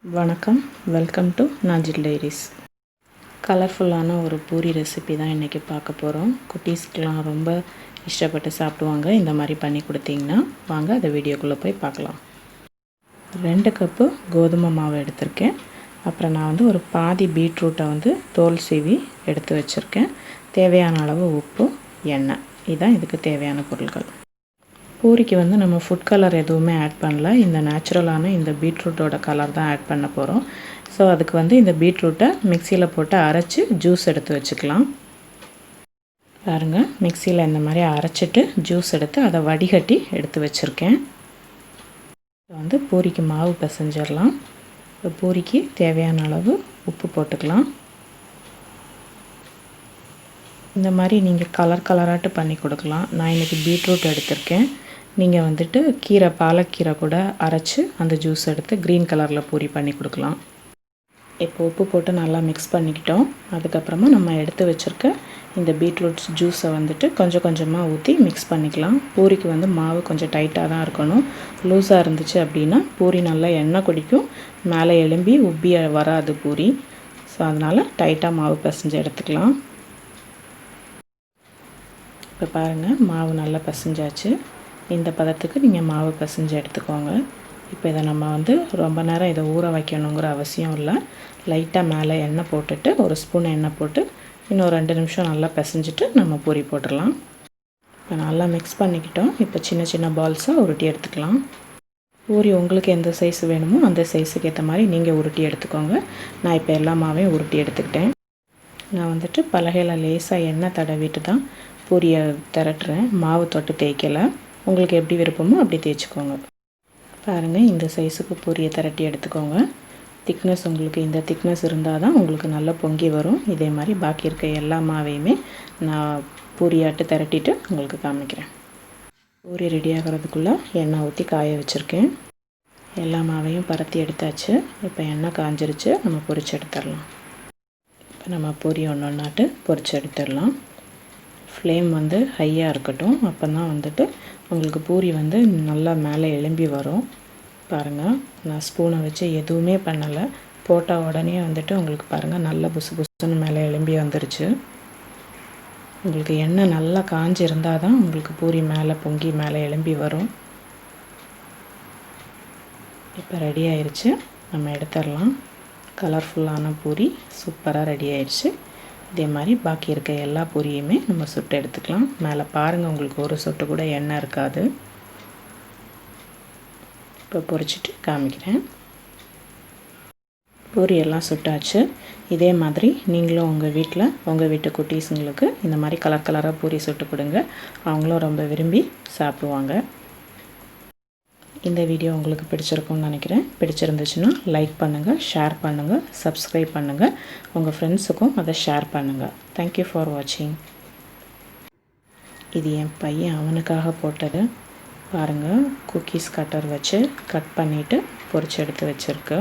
வணக்கம், welcome to najildiaries. கலர்ஃபுல்லான ஒரு பூரி ரெசிபி தான் இன்றைக்கி பார்க்க போகிறோம். குட்டீஸ்க்கெலாம் ரொம்ப இஷ்டப்பட்டு சாப்பிடுவாங்க. இந்த மாதிரி பண்ணி கொடுத்தீங்கன்னா வாங்க அதை வீடியோக்குள்ளே போய் பார்க்கலாம். 2 கப்பு கோதுமை மாவு எடுத்திருக்கேன். அப்புறம் நான் வந்து ஒரு பாதி பீட்ரூட்டை தோல் சீவி எடுத்து வச்சுருக்கேன். தேவையான அளவு உப்பு, எண்ணெய், இதுதான் இதுக்கு தேவையான பொருட்கள். பூரிக்கு நம்ம ஃபுட் கலர் எதுவுமே ஆட் பண்ணல. இந்த நேச்சுரலான இந்த பீட்ரூட்டோட கலர் தான் ஆட் பண்ண போகிறோம். ஸோ அதுக்கு இந்த பீட்ரூட்டை மிக்சியில் போட்டு அரைச்சி ஜூஸ் எடுத்து வச்சுக்கலாம். பாருங்கள், மிக்சியில் இந்த மாதிரி அரைச்சிட்டு ஜூஸ் எடுத்து அதை வடிகட்டி எடுத்து வச்சுருக்கேன். பூரிக்கு மாவு பிசைஞ்சிடலாம். பூரிக்கு தேவையான அளவு உப்பு போட்டுக்கலாம். இந்த மாதிரி நீங்கள் கலராட்டு பண்ணி கொடுக்கலாம். நான் இன்றைக்கி பீட்ரூட் எடுத்திருக்கேன். நீங்கள் கீரை, பாலக்கீரை கூட அரைச்சி அந்த ஜூஸ் எடுத்து க்ரீன் கலரில் பூரி பண்ணி கொடுக்கலாம். இப்போ உப்பு போட்டு நல்லா மிக்ஸ் பண்ணிக்கிட்டோம். அதுக்கப்புறமா நம்ம எடுத்து வச்சுருக்க இந்த பீட்ரூட் ஜூஸை கொஞ்சம் கொஞ்சமாக ஊற்றி மிக்ஸ் பண்ணிக்கலாம். பூரிக்கு மாவு கொஞ்சம் டைட்டாக தான் இருக்கணும். லூஸாக இருந்துச்சு அப்படின்னா பூரி நல்லா எண்ணெய் குடிக்கும், மேலே எலும்பி உப்பி வராது பூரி. ஸோ அதனால் டைட்டாக மாவு பிசைஞ்சு எடுத்துக்கலாம். இப்போ பாருங்கள், மாவு நல்லா பிசைஞ்சாச்சு. இந்த பதத்துக்கு நீங்கள் மாவு பிசைஞ்சு எடுத்துக்கோங்க. இப்போ இதை நம்ம ரொம்ப நேரம் இதை ஊற வைக்கணுங்கிற அவசியம் இல்லை. லைட்டாக மேலே எண்ணெய் போட்டுட்டு, ஒரு ஸ்பூன் எண்ணெய் போட்டு இன்னும் 2 நிமிஷம் நல்லா பிசைஞ்சிட்டு நம்ம பூரி போட்டுடலாம். இப்போ நல்லா மிக்ஸ் பண்ணிக்கிட்டோம். இப்போ சின்ன சின்ன பால்ஸாக உருட்டி எடுத்துக்கலாம். பூரி உங்களுக்கு எந்த சைஸ் வேணுமோ அந்த சைஸுக்கு ஏற்ற மாதிரி நீங்கள் உருட்டி எடுத்துக்கோங்க. நான் இப்போ எல்லா மாவையும் உருட்டி எடுத்துக்கிட்டேன். நான் பலகையில் லேசாக எண்ணெய் தடவிட்டு தான் பூரியை திரட்டுறேன். மாவு தொட்டு தேய்க்கலை. உங்களுக்கு எப்படி விருப்பமோ அப்படி தேய்ச்சிக்கோங்க. பாருங்கள், இந்த சைஸுக்கு பூரியை திரட்டி எடுத்துக்கோங்க. திக்னஸ் உங்களுக்கு இந்த திக்னஸ் இருந்தால் தான் உங்களுக்கு நல்லா பொங்கி வரும். இதே மாதிரி பாக்கி இருக்க எல்லா மாவையுமே நான் பூரியாட்டு திரட்டிட்டு உங்களுக்கு காமிக்கிறேன். பூரி ரெடி ஆகிறதுக்குள்ளே எண்ணெய் ஊற்றி காய வச்சுருக்கேன். எல்லா மாவையும் பரத்தி எடுத்தாச்சு. இப்போ எண்ணெய் காஞ்சிருச்சு, நம்ம பொரிச்சு எடுத்துடலாம். இப்போ நம்ம பூரி ஒன்றாட்டு பொரிச்சு எடுத்துடலாம். ஃப்ளேம் ஹையாக இருக்கட்டும். அப்போ தான் உங்களுக்கு பூரி நல்லா மேலே எழும்பி வரும். பாருங்கள், நான் ஸ்பூனை வச்சு எதுவுமே பண்ணலை. போட்டால் உடனே உங்களுக்கு பாருங்கள் நல்லா புசு புசுன்னு மேலே எழும்பி வந்துருச்சு. உங்களுக்கு எண்ணெய் நல்லா காஞ்சி இருந்தால் தான் உங்களுக்கு பூரி மேலே பொங்கி மேலே எழும்பி வரும். இப்போ ரெடி ஆயிடுச்சு, நம்ம எடுத்துடலாம். கலர்ஃபுல்லான பூரி சூப்பராக ரெடி ஆயிடுச்சு. இதே மாதிரி பாக்கி இருக்க எல்லா பூரியுமே நம்ம சுட்டு எடுத்துக்கலாம். மேலே பாருங்கள், உங்களுக்கு ஒரு சொட்டு கூட எண்ணெய் இருக்காது. இப்போ பொரிச்சிட்டு காமிக்கிறேன். பூரி எல்லாம் சுட்டாச்சு. இதே மாதிரி நீங்களும் உங்கள் வீட்டு குட்டீஸுங்களுக்கு இந்த மாதிரி கலராக பூரி சுட்டு கொடுங்க. அவங்களும் ரொம்ப விரும்பி சாப்பிடுவாங்க. இந்த வீடியோ உங்களுக்கு பிடிச்சிருக்கும்னு நினைக்கிறேன். பிடிச்சிருந்துச்சுன்னா லைக் பண்ணுங்கள், ஷேர் பண்ணுங்கள், சப்ஸ்கிரைப் பண்ணுங்கள். உங்கள் ஃப்ரெண்ட்ஸுக்கும் அதை ஷேர் பண்ணுங்கள். தேங்க்யூ ஃபார் வாட்சிங். இது என் பையன் அவனுக்காக போட்டது. பாருங்கள், குக்கீஸ் கட்டர் வச்சு கட் பண்ணிவிட்டு பொரிச்சு எடுத்து வச்சுருக்கு.